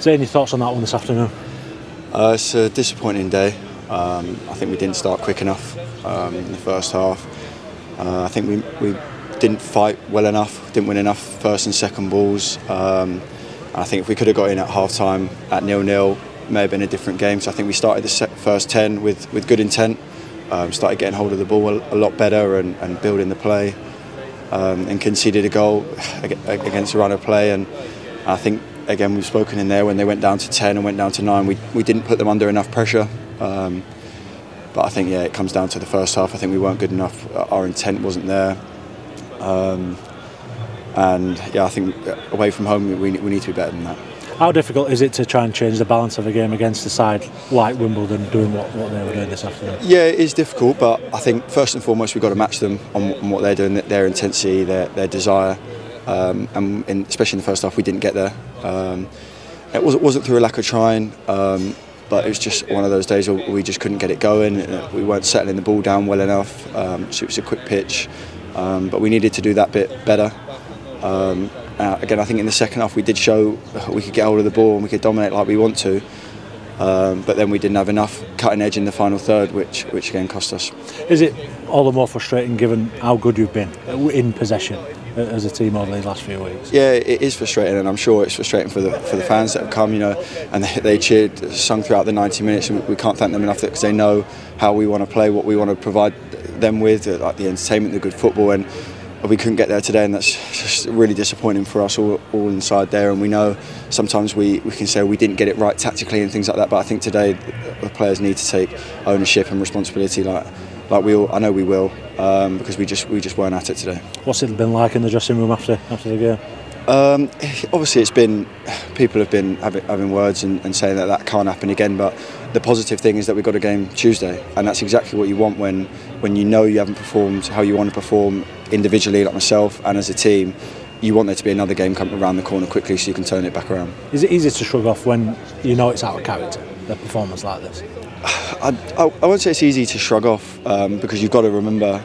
Zain, any thoughts on that one this afternoon? It's a disappointing day. I think we didn't start quick enough in the first half. I think we didn't fight well enough, didn't win enough first and second balls. I think if we could have got in at half-time at 0-0, it may have been a different game. So I think we started the first 10 with good intent, started getting hold of the ball a lot better and building the play, and conceded a goal against a run of play. And I think, again, we've spoken in there when they went down to 10 and went down to 9, we didn't put them under enough pressure. But I think, yeah, it comes down to the first half. I think we weren't good enough. Our intent wasn't there. And yeah, I think away from home we need to be better than that. How difficult is it to try and change the balance of a game against a side like Wimbledon doing what they were doing this afternoon? Yeah, it is difficult, but I think first and foremost we've got to match them on what they're doing, their intensity, their desire. And especially in the first half, we didn't get there. It wasn't through a lack of trying, but it was just one of those days where we just couldn't get it going. We weren't settling the ball down well enough. So it was a quick pitch, but we needed to do that bit better. Again, I think in the second half we did show we could get hold of the ball and we could dominate like we want to. But then we didn't have enough cutting edge in the final third, which again cost us. Is it all the more frustrating given how good you've been in possession as a team over these last few weeks? Yeah, it is frustrating, and I'm sure it's frustrating for the fans that have come, and they cheered, sung throughout the 90 minutes, and we can't thank them enough because they know how we want to play, what we want to provide them with, like the entertainment, the good football, and we couldn't get there today, and that's just really disappointing for us all inside there. And we know sometimes we can say we didn't get it right tactically and things like that, but I think today the players need to take ownership and responsibility like we all. I know we will, because we just weren't at it today. What's it been like in the dressing room after the game? Obviously, it's been, people have been having words and saying that can't happen again. But the positive thing is that we've got a game Tuesday, and that's exactly what you want when you know you haven't performed how you want to perform individually, like myself, and as a team. You want there to be another game coming around the corner quickly so you can turn it back around. Is it easy to shrug off when you know it's out of character, a performance like this? I won't say it's easy to shrug off, because you've got to remember,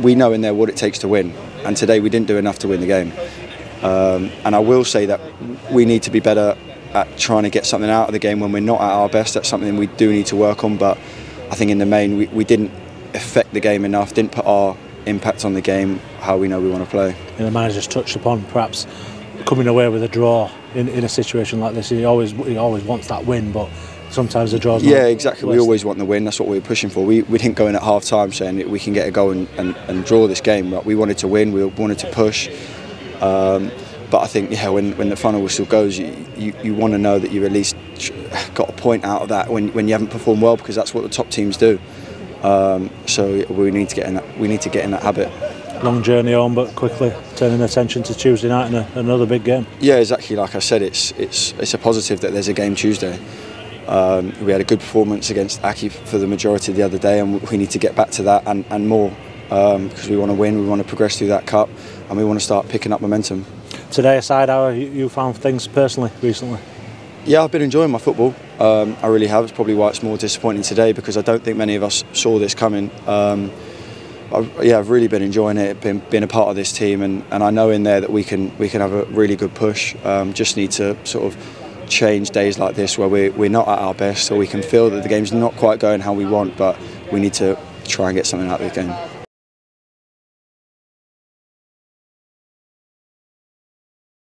we know in there what it takes to win, and today we didn't do enough to win the game. And I will say that we need to be better at trying to get something out of the game when we're not at our best. That's something we do need to work on, but I think in the main we didn't affect the game enough, didn't put our impact on the game how we know we want to play. And the manager's touched upon perhaps coming away with a draw in a situation like this. He always wants that win, but sometimes the draw's not. Yeah, exactly. We always want the win. That's what we were pushing for. We didn't go in at half time saying we can get a goal and draw this game. But we wanted to win. We wanted to push. But I think, yeah, when the final whistle goes, you want to know that you've at least got a point out of that when you haven't performed well, because that's what the top teams do. So we need to get in that. We need to get in that habit. Long journey home, but quickly turning attention to Tuesday night and another big game. Yeah, exactly. Like I said, it's a positive that there's a game Tuesday. We had a good performance against Aki for the majority of the other day, and we need to get back to that and more, because we want to win, we want to progress through that cup, and we want to start picking up momentum. Today aside, how have you found things personally recently? Yeah, I've been enjoying my football. I really have. It's probably why it's more disappointing today, because I don't think many of us saw this coming. I've really been enjoying it, being a part of this team, and I know in there that we can have a really good push. Just need to sort of change days like this where we're not at our best, so we can feel that the game's not quite going how we want, but we need to try and get something out of the game.